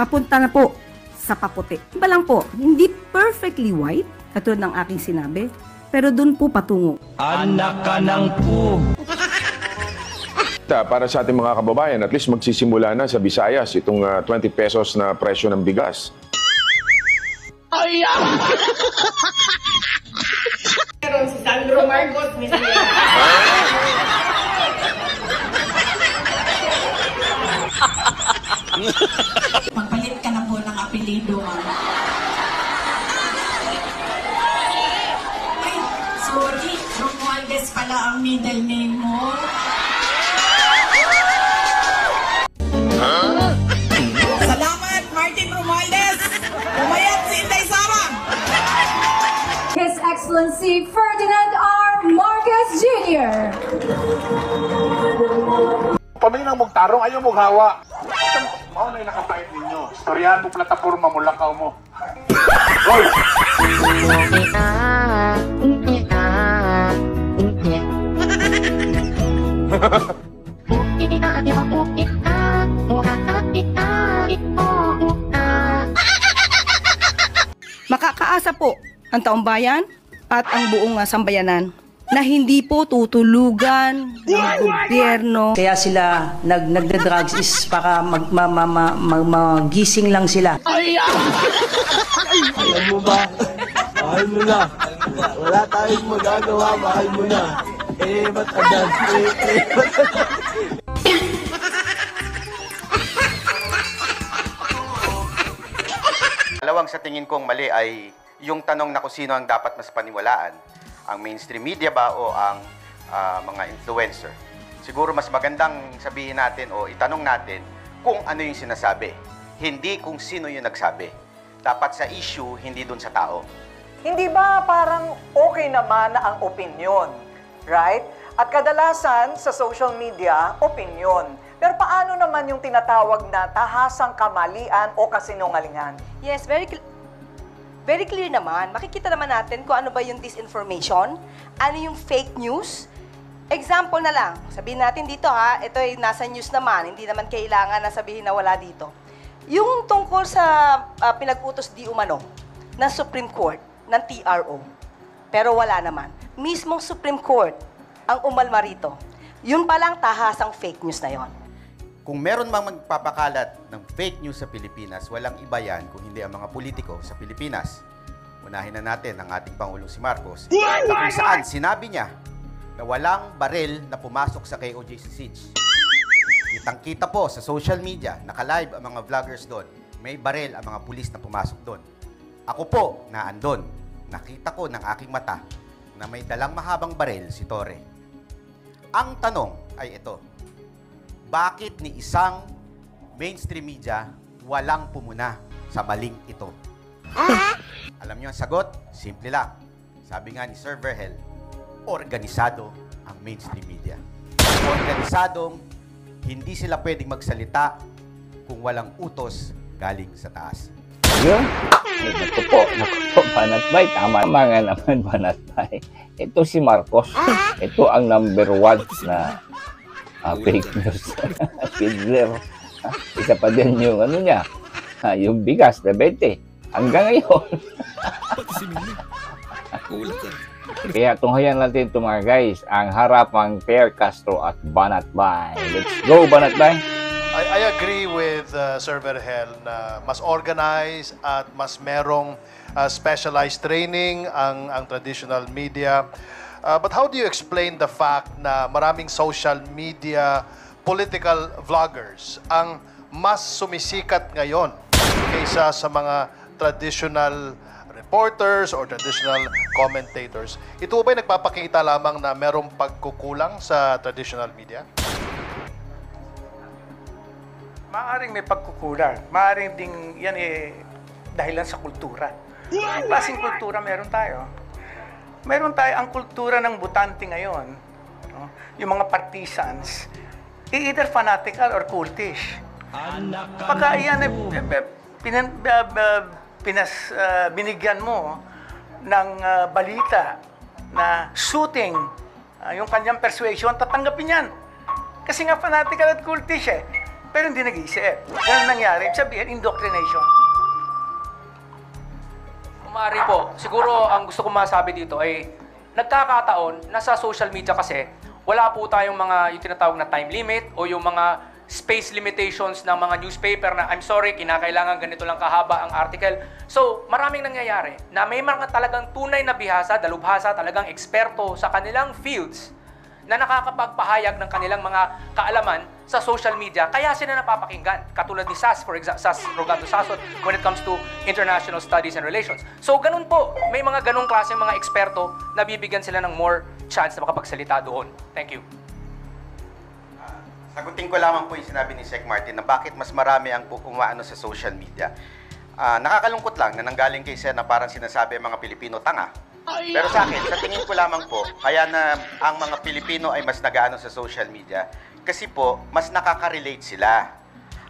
papunta na po sa paputi. Iba lang po, hindi perfectly white, katulad ng aking sinabi, pero dun po patungo. Anak ka ng po! Para sa ating mga kababayan, at least magsisimula na sa Visayas itong 20 pesos na presyo ng bigas. Ay! Pero si Sandro Marcos mismo. Magpalit ka na po ng apelido. Ay, sorry. Romualdez pala ang middle name mo. Salamat, Martin Romualdez. Umayat si Inday Sara. His Excellency Ferdinand R. Marcos Jr. Pamilya ng magtarong, ayaw maghawa. Mao na yung nakapait ninyo. Storyahan mo, plataforma mo, lakaw mo. Hoy! Makakaasa po ang taong bayan at ang buong sambayanan na hindi po tutulugan ng gobyerno. Kaya sila nagde-drugs is para magising lang sila. Alam mo ba? Mahal mo na. Wala tayong magagawa, mahal mo na. Ba't agad? Ba't agad? Dalawang sa tingin kong mali ay yung tanong na kung sino ang dapat mas paniwalaan, ang mainstream media ba o ang mga influencer. Siguro mas magandang sabihin natin o itanong natin kung ano yung sinasabi, hindi kung sino yung nagsabi. Dapat sa issue, hindi dun sa tao. Hindi ba parang okay naman na ang opinion, right? At kadalasan sa social media, opinion. Pero paano naman yung tinatawag na tahasang kamalian o kasinungalingan? Yes, very clear naman. Makikita naman natin kung ano ba yung disinformation, ano yung fake news. Example na lang, sabihin natin dito ha, ito ay nasa news naman, hindi naman kailangan na sabihin na wala dito. Yung tungkol sa pinag-utos di umano ng Supreme Court, ng TRO, pero wala naman. Mismong Supreme Court ang umalma rito. Yun palang tahasang fake news na yon. Kung meron mang magpapakalat ng fake news sa Pilipinas, walang iba yan kung hindi ang mga politiko sa Pilipinas. Unahin na natin ang ating Pangulong si Marcos, na kung saan sinabi niya na walang baril na pumasok sa KOJC Siege. Kitang-kita po sa social media, naka-live ang mga vloggers doon. May baril ang mga pulis na pumasok doon. Ako po, naandun. Nakita ko ng aking mata na may dalang mahabang baril si Torre. Ang tanong ay ito, bakit ni isang mainstream media walang pumuna sa maling ito? Alam niyo ang sagot? Simple lang. Sabi nga ni Sir Verhel, organisado ang mainstream media. Organisadong hindi sila pwedeng magsalita kung walang utos galing sa taas. Yun? Naku po, Banatbay. Tama nga naman, Banatbay. Ito si Marcos. Ito ang number 1 na fake news. Fiddler. Isa pa din yung ano niya, yung bigas na 20. Hanggang ngayon. Kaya tunghayan natin ito mga guys, ang harapang Per Castro at Banatbay. Let's go, Banatbay! I agree with Sir Verhel na mas organized at mas merong specialized training ang traditional media. But how do you explain the fact na maraming social media political vloggers ang mas sumisikat ngayon kaysa sa mga traditional reporters or traditional commentators? Ito ba'y nagpapakita lamang na merong pagkukulang sa traditional media? Maaring may pagkukulang. Maaring ding yan dahilan sa kultura. Ang klaseng kultura meron tayo. Meron tayo ang kultura ng butante ngayon. No? Yung mga partisans, either fanatical or cultish. Pagka yan binigyan mo ng balita na shooting yung kanyang persuasion, tatanggapin yan. Kasi nga fanatical at cultish eh. pero hindi nag-iisip. Ganun nangyari. Sabihin, indoctrination. Maaari po. Siguro ang gusto kong masabi dito ay nagkakataon na sa social media kasi wala po tayong mga yung tinatawag na time limit o yung mga space limitations ng mga newspaper na I'm sorry, kinakailangan ganito lang kahaba ang article. So, maraming nangyayari na may mga talagang tunay na bihasa, dalubhasa, talagang eksperto sa kanilang fields na nakakapagpahayag ng kanilang mga kaalaman sa social media, kaya sila napapakinggan. Katulad ni SAS, for example, SAS Rogando Sasot, when it comes to international studies and relations. So, ganun po. May mga ganung klaseng mga eksperto na bibigyan sila ng more chance na makapagsalita doon. Thank you. Sagutin ko lamang po yung sinabi ni Sec Martin na bakit mas marami ang umaano sa social media. Nakakalungkot lang na nanggaling kay Sen na parang sinasabi ang mga Pilipino tanga. Pero sa akin, sa tingin ko lamang po, kaya na ang mga Pilipino ay mas nagaano sa social media kasi po, mas nakaka-relate sila.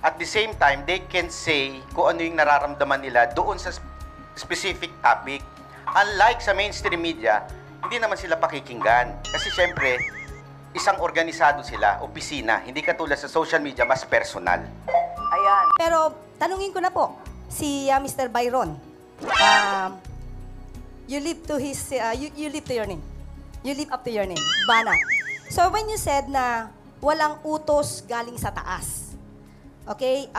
At the same time, they can say kung ano yung nararamdaman nila doon sa specific topic. Unlike sa mainstream media, hindi naman sila pakikinggan. Kasi syempre, isang organisado sila, opisina. Hindi katulad sa social media, mas personal. Ayan. Pero tanungin ko na po, si Mr. Byron, you live to his, you live to your name. You live up to your name, Bana. So when you said na walang utos galing sa taas, okay,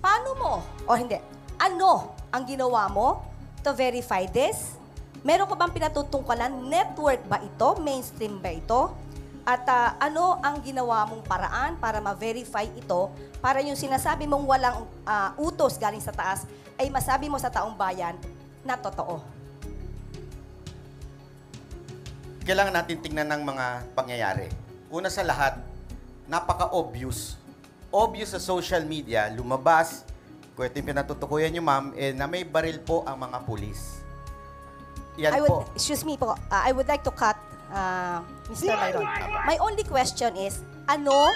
paano mo, o hindi, ano ang ginawa mo to verify this? Meron ko bang pinatutungkalan? Network ba ito? Mainstream ba ito? At ano ang ginawa mong paraan para ma-verify ito para yung sinasabi mong walang utos galing sa taas ay masabi mo sa taong bayan na totoo? Kailangan natin tingnan ng mga pangyayari. Una sa lahat, napaka-obvious. Obvious sa social media, lumabas, kung ito yung pinatutukuyan nyo, ma'am, na may baril po ang mga pulis. Yan po. Excuse me po, I would like to cut Mr. Byron. My only question is, ano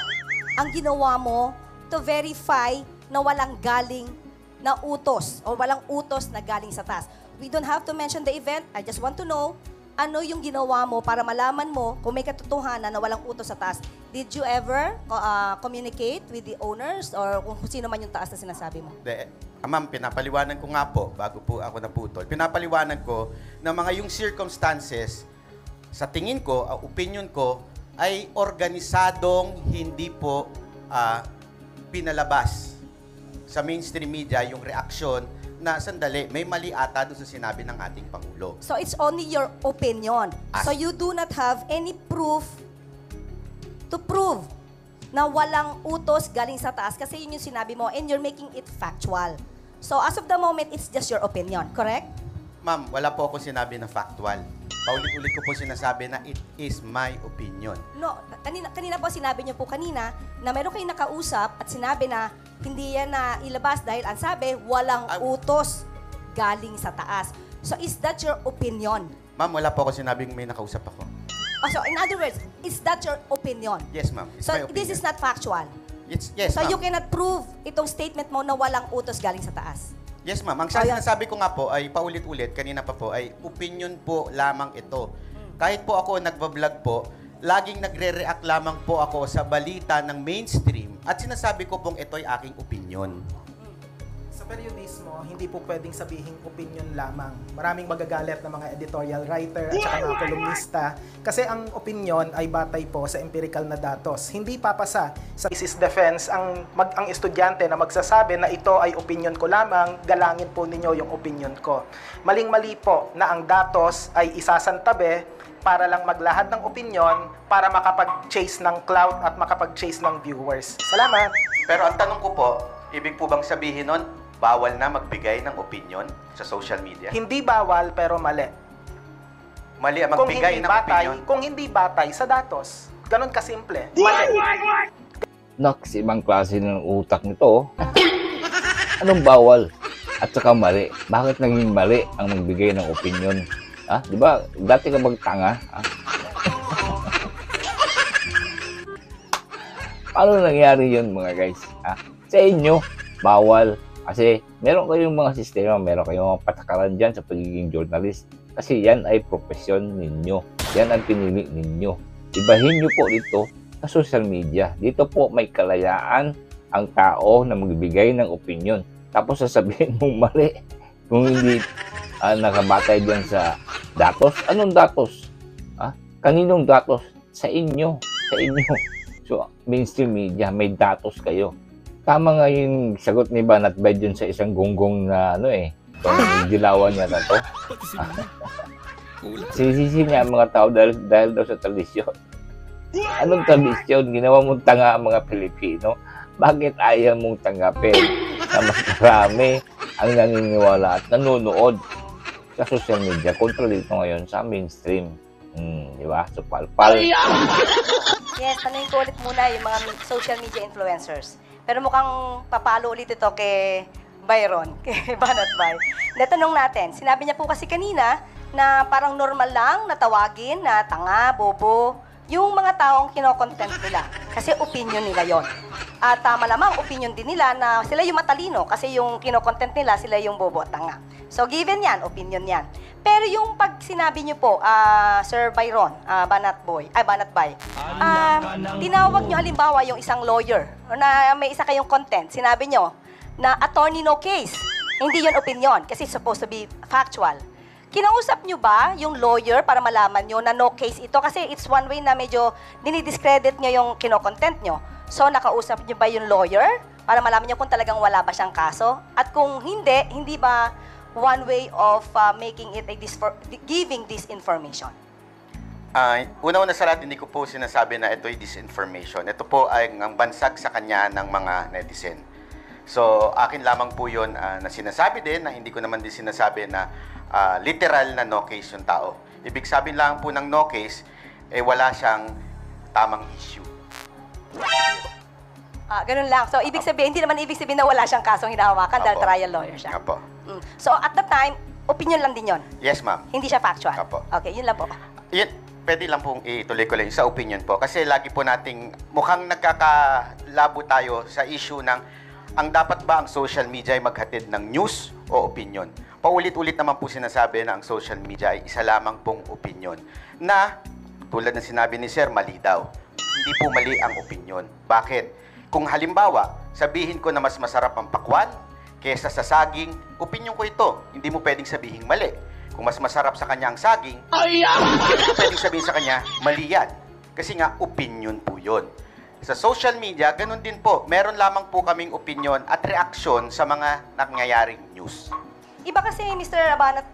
ang ginawa mo to verify na walang galing na utos o walang utos na galing sa taas? We don't have to mention the event. I just want to know ano yung ginawa mo para malaman mo kung may katotohanan na walang utos sa taas. Did you ever communicate with the owners or kung sino man yung taas na sinasabi mo? Ma'am, pinapaliwanag ko nga po, bago po ako naputol, pinapaliwanag ko na mga yung circumstances, sa tingin ko, opinion ko, ay organisadong hindi po pinalabas sa mainstream media yung reaksyon na sandali, may mali ata doon sa sinabi ng ating Pangulo. So it's only your opinion. So you do not have any proof to prove na walang utos galing sa taas kasi yun yung sinabi mo and you're making it factual. So as of the moment, it's just your opinion, correct? Ma'am, wala po ako sinabi na factual. Paulit-ulit ko po sinasabi na it is my opinion. No, kanina po sinabi niyo po kanina na meron kayong nakausap at sinabi na hindi yan na ilabas dahil ang sabi, walang utos galing sa taas. So is that your opinion? Ma'am, wala po ako sinabing may nakausap ako. So in other words, is that your opinion? Yes, ma'am. It's So my opinion. this is not factual? Yes, So ma'am. you cannot prove itong statement mo na walang utos galing sa taas? Yes, ma'am. Ang sinasabi ko nga po ay paulit-ulit, kanina pa po, ay opinion po lamang ito. Kahit po ako nagbablog po, laging nagre-react lamang po ako sa balita ng mainstream at sinasabi ko pong ito'y aking opinion. Sa periodismo, hindi po pwedeng sabihin opinion lamang. Maraming magagalit na mga editorial writer at saka mga kolumnista kasi ang opinion ay batay po sa empirical na datos. Hindi papasa sa thesis defense ang estudyante na magsasabi na ito ay opinion ko lamang, galangin po ninyo yung opinion ko. Maling-mali po na ang datos ay isasantabi para lang maglahad ng opinion para makapag-chase ng clout at makapag-chase ng viewers. Salamat! Pero ang tanong ko po, ibig po bang sabihin nun, bawal na magbigay ng opinion sa social media? Hindi bawal pero mali. Mali ang magbigay ng opinion? Kung hindi batay sa datos. Ganon kasimple. Mali. Naks, ibang klase ng utak nito. Anong bawal? At saka mali. Bakit naging mali ang magbigay ng opinion? Ha? Di ba? Dati ka magtanga. Ha? Paano nangyari yun mga guys? Ha? Sa inyo, bawal. Kasi meron kayong mga sistema, meron kayong mga patakaran dyan sa pagiging journalist. Kasi yan ay profesyon ninyo. Yan ang pinili ninyo. Ibahin nyo po dito sa sa social media. Dito po may kalayaan ang tao na magbigay ng opinion. Tapos sasabihin mong mali kung hindi nakabatay dyan sa datos. Anong datos? Kaninong datos? Sa inyo. Sa inyo. So, mainstream media, may datos kayo. Tama nga yung sagot ni Banat Bay dun sa isang gonggong na kung dilawan niya na to. Sinisisi niya ang mga tao dahil daw sa tradisyon. Anong tradisyon? Ginawa mong tanga ang mga Pilipino. Bakit ayaw mong tanggapin na mas marami ang naniniwala at nanonood sa social media kontra dito ngayon sa mainstream? Di ba? So, palpal. Yes, tanungin ko ulit muna yung mga social media influencers. Pero mukhang papalo ulit ito kay Byron, kay Banat Bay. Natanong natin, sinabi niya po kasi kanina na parang normal lang na tawagin na tanga, bobo, yung mga taong kinokontent nila. Kasi opinion nila yon. At malamang opinion din nila na sila yung matalino kasi yung kinokontent nila, sila yung bobo at tanga. So given yan, opinion yan. Pero yung pag sinabi niyo po, Sir Byron, Banat Bay, tinawag niyo halimbawa yung isang lawyer na may isa kayong content, sinabi niyo na attorney no case. Hindi yun opinion kasi supposed to be factual. Kinausap niyo ba yung lawyer para malaman niyo na no case ito? Kasi it's one way na medyo dinidiscredit niyo yung kinokontent niyo. So nakausap niyo ba yung lawyer para malaman niyo kung talagang wala ba siyang kaso? At kung hindi ba one way of making it giving this information? Una-una sa lahat, hindi ko po sinasabi na ito ay disinformation. Ito po ay ang bansag sa kanya ng mga netizen. So, akin lamang po yun na sinasabi din, na hindi ko naman din sinasabi na literal na no case yung tao. Ibig sabihin lang po ng no case, wala siyang tamang issue. Ganun lang. So, ibig sabihin, hindi naman ibig sabihin na wala siyang kasong hinahawakan dahil trial lawyer siya. Apo. So, at the time, opinion lang din yon. Yes, ma'am. Hindi siya factual. Apo. Okay, yun lang po. Yun, pwede lang pong ituloy ko lang sa opinion po. Kasi lagi po nating, mukhang nagkakalabo tayo sa issue ng ang dapat ba ang social media ay maghatid ng news o opinion. Paulit-ulit naman po sinasabi na ang social media ay isa lamang pong opinion. Na, tulad ng sinabi ni Sir, mali daw. Hindi po mali ang opinion. Bakit? Kung halimbawa, sabihin ko na mas masarap ang pakwan kesa sa saging, opinion ko ito. Hindi mo pwedeng sabihin mali. Kung mas masarap sa kanya ang saging, hindi mo pwedeng sabihin sa kanya, mali yan. Kasi nga, opinion po yun. Sa social media, ganun din po. Meron lamang po kaming opinion at reaksyon sa mga nangyayaring news. Iba kasi, Mr. Banat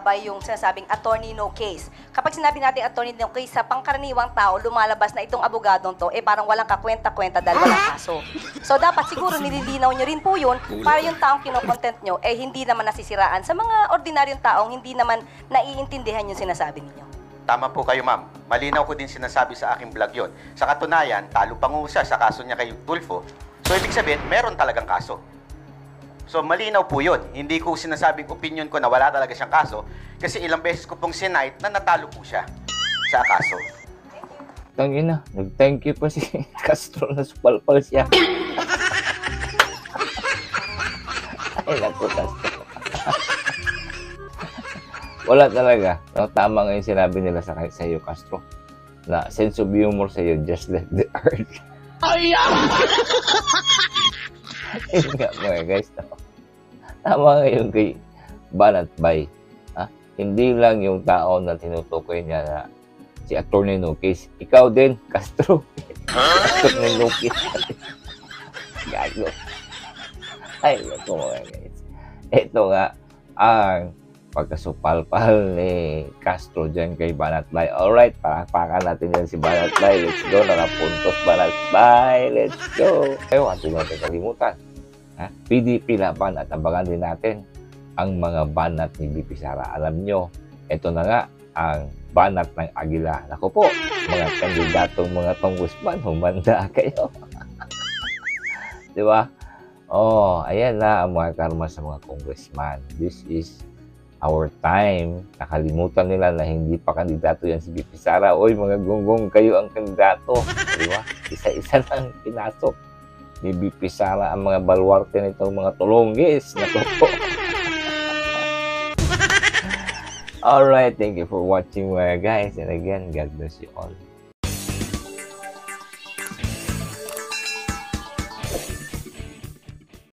Bay, yung sinasabing attorney no case. Kapag sinabi natin attorney no case, sa pangkaraniwang tao, lumalabas na itong abogadong to, parang walang kakwenta-kwenta dahil walang kaso. So, dapat siguro nililinaw nyo rin po yun para yung taong kinokontent nyo, hindi naman nasisiraan sa mga ordinaryong taong hindi naman naiintindihan yung sinasabi ninyo. Tama po kayo, ma'am. Malinaw ko din sinasabi sa aking vlog yon. Sa katunayan, talo pa siya sa kaso niya kay Tulfo. So, ibig sabihin, meron talagang kaso. So, malinaw po yun. Hindi ko sinasabing opinion ko na wala talaga siyang kaso kasi ilang beses ko pong sinight na natalo po siya sa kaso. Tangina, nag-thank you pa si Castro na supalpal siya. Ay, naku, Castro. Wala talaga. No, tama nga yung sinabi nila sa iyo, Castro. Na sense of humor sa iyo, just like the earth. Ay, yun nga mga guys. No? Tama nga yung kay Banat Bay. Hindi lang yung tao na tinutukoy niya na si Attorney No Case. Ikaw din, Castro. Attorney No Case. Gago. Ay, ito mga guys. Ito nga ang pagkasupalpal ni Castro dyan kay Banat Bay. Alright, palakpakan natin yan si Banat Bay. Let's go, nakapuntos Banat Bay. Let's go. Ayaw, atin natin kalimutan. PDP laban at abangan din natin ang mga banat ni BP Sara. Alam nyo, ito na nga ang banat ng Agila. Naku po, mga kandidatong mga congressman, humanda kayo. Di ba? Oh, ayan na ang mga karma sa mga congressman. This is our time. Nakalimutan nila na hindi pa kandidato yan si BP Sara. Oy, mga gonggong, kayo ang kandidato. Di ba? Isa-isa lang pinasok ni BP Sara ang mga balwarte nitong mga tulonggis. Naku po. Alright, thank you for watching mga guys. And again, God bless you all.